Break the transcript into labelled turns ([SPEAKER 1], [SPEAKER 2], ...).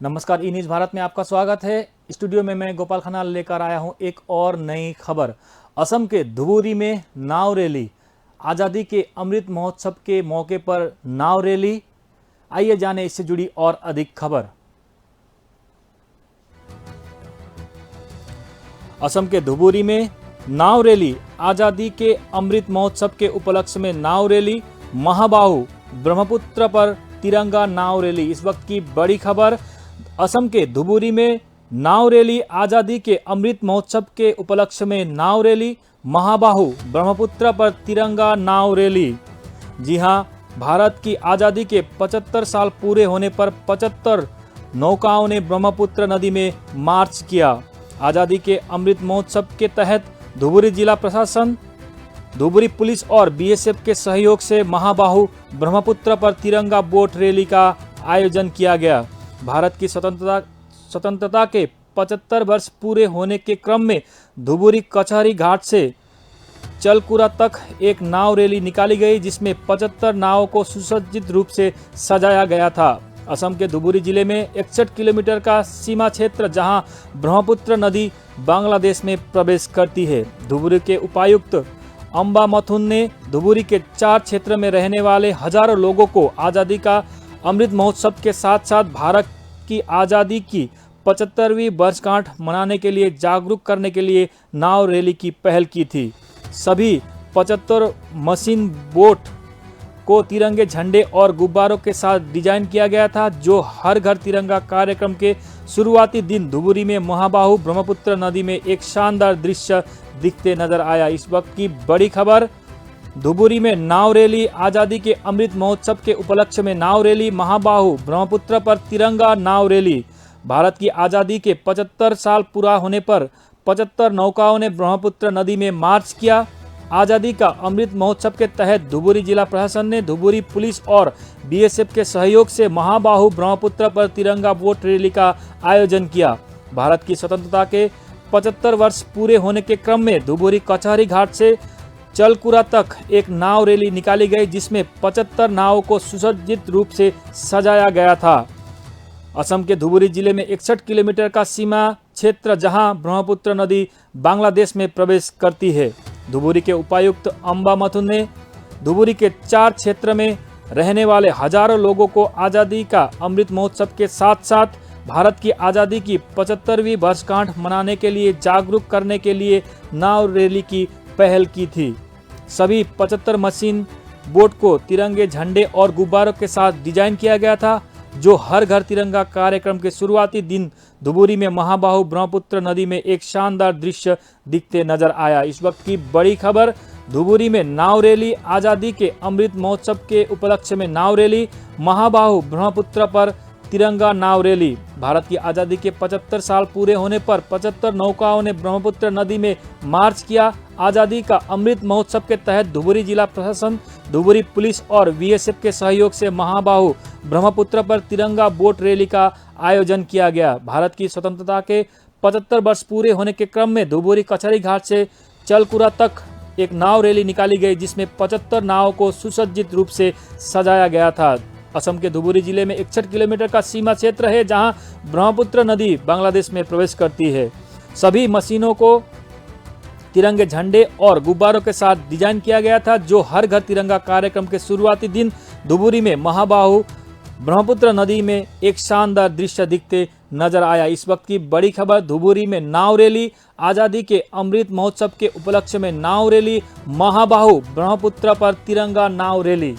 [SPEAKER 1] नमस्कार, ई न्यूज़ भारत में आपका स्वागत है। स्टूडियो में मैं गोपाल खन्ना लेकर आया हूं एक और नई खबर। असम के धुबुरी में नाव रैली, आज़ादी के अमृत महोत्सव के मौके पर नाव रैली। आइए जाने इससे जुड़ी और अधिक खबर। असम के धुबुरी में नाव रैली, आज़ादी के अमृत महोत्सव के उपलक्ष्य में नाव रैली। महाबाहु ब्रह्मपुत्र पर तिरंगा नाव रैली। इस वक्त की बड़ी खबर, असम के धुबुरी में नाव रैली, आज़ादी के अमृत महोत्सव के उपलक्ष्य में नाव रैली। महाबाहु ब्रह्मपुत्र पर तिरंगा नाव रैली। जी हां, भारत की आज़ादी के 75 साल पूरे होने पर 75 नौकाओं ने ब्रह्मपुत्र नदी में मार्च किया। आज़ादी के अमृत महोत्सव के तहत धुबुरी जिला प्रशासन, धुबुरी पुलिस और बीएसएफ के सहयोग से महाबाहु ब्रह्मपुत्र पर तिरंगा बोट रैली का आयोजन किया गया। भारत की स्वतंत्रता के 75 वर्ष पूरे होने के क्रम में धुबुरी कचहरी घाट से चलकुरा तक एक नाव रैली निकाली गई, जिसमें 75 नावों को सुसज्जित रूप से सजाया गया था। असम के धुबुरी जिले में 61 किलोमीटर का सीमा क्षेत्र, जहां ब्रह्मपुत्र नदी बांग्लादेश में प्रवेश करती है। धुबुरी के उपायुक्त अम्बा मथुन ने धुबुरी के 4 क्षेत्र में रहने वाले हजारों लोगों को आज़ादी का अमृत महोत्सव के साथ साथ भारत की आज़ादी की 75वीं वर्षगांठ मनाने के लिए जागरूक करने के लिए नाव रैली की पहल की थी। सभी 75 मशीन बोट को तिरंगे झंडे और गुब्बारों के साथ डिजाइन किया गया था, जो हर घर तिरंगा कार्यक्रम के शुरुआती दिन धुबुरी में महाबाहु ब्रह्मपुत्र नदी में एक शानदार दृश्य दिखते नजर आया। इस वक्त की बड़ी खबर, धुबुरी में नाव रैली, आज़ादी के अमृत महोत्सव के उपलक्ष्य में नाव रैली। महाबाहु ब्रह्मपुत्र पर तिरंगा नाव रैली। भारत की आज़ादी के 75 साल पूरा होने पर 75 नौकाओं ने ब्रह्मपुत्र नदी में मार्च किया। आज़ादी का अमृत महोत्सव के तहत धुबुरी जिला प्रशासन ने धुबुरी पुलिस और बीएसएफ के सहयोग से महाबाहु ब्रह्मपुत्र पर तिरंगा बोट रैली का आयोजन किया। भारत की स्वतंत्रता के 75 वर्ष पूरे होने के क्रम में धुबुरी कचहरी घाट से चलकुरा तक एक नाव रैली निकाली गई, जिसमें 75 नावों को सुसज्जित रूप से सजाया गया था। असम के धुबुरी जिले में 61 किलोमीटर का सीमा क्षेत्र, जहां ब्रह्मपुत्र नदी बांग्लादेश में प्रवेश करती है। धुबुरी के उपायुक्त अम्बा मथुन ने धुबुरी के 4 क्षेत्र में रहने वाले हजारों लोगों को आज़ादी का अमृत महोत्सव के साथ साथ भारत की आज़ादी की 75वीं वर्षगांठ मनाने के लिए जागरूक करने के लिए नाव रैली की पहल की थी। सभी 75 मशीन बोट को तिरंगे झंडे और गुब्बारों के साथ डिजाइन किया गया था, जो हर घर तिरंगा कार्यक्रम के शुरुआती दिन धुबुरी में महाबाहु ब्रह्मपुत्र नदी में एक शानदार दृश्य दिखते नजर आया। इस वक्त की बड़ी खबर, धुबुरी में नाव रैली, आज़ादी के अमृत महोत्सव के उपलक्ष्य में नाव रैली। महाबाहु ब्रह्मपुत्र पर तिरंगा नाव रैली। भारत की आज़ादी के 75 साल पूरे होने पर 75 नौकाओं ने ब्रह्मपुत्र नदी में मार्च किया। आज़ादी का अमृत महोत्सव के तहत धुबुरी जिला प्रशासन, धुबुरी पुलिस और बीएसएफ के सहयोग से महाबाहु ब्रह्मपुत्र पर तिरंगा बोट रैली का आयोजन किया गया। भारत की स्वतंत्रता के 75 वर्ष पूरे होने के क्रम में धुबुरी कचहरी घाट से चलकुरा तक एक नाव रैली निकाली गई, जिसमें 75 नावों को सुसज्जित रूप से सजाया गया था। असम के धुबुरी जिले में 61 किलोमीटर का सीमा क्षेत्र है, जहां ब्रह्मपुत्र नदी बांग्लादेश में प्रवेश करती है। सभी मशीनों को तिरंगे झंडे और गुब्बारों के साथ डिजाइन किया गया था, जो हर घर तिरंगा कार्यक्रम के शुरुआती दिन धुबुरी में महाबाहु ब्रह्मपुत्र नदी में एक शानदार दृश्य दिखते नजर आया। इस वक्त की बड़ी खबर, धुबुरी में नाव रैली, आज़ादी के अमृत महोत्सव के उपलक्ष्य में नाव रैली। महाबाहु ब्रह्मपुत्र पर तिरंगा नाव रैली।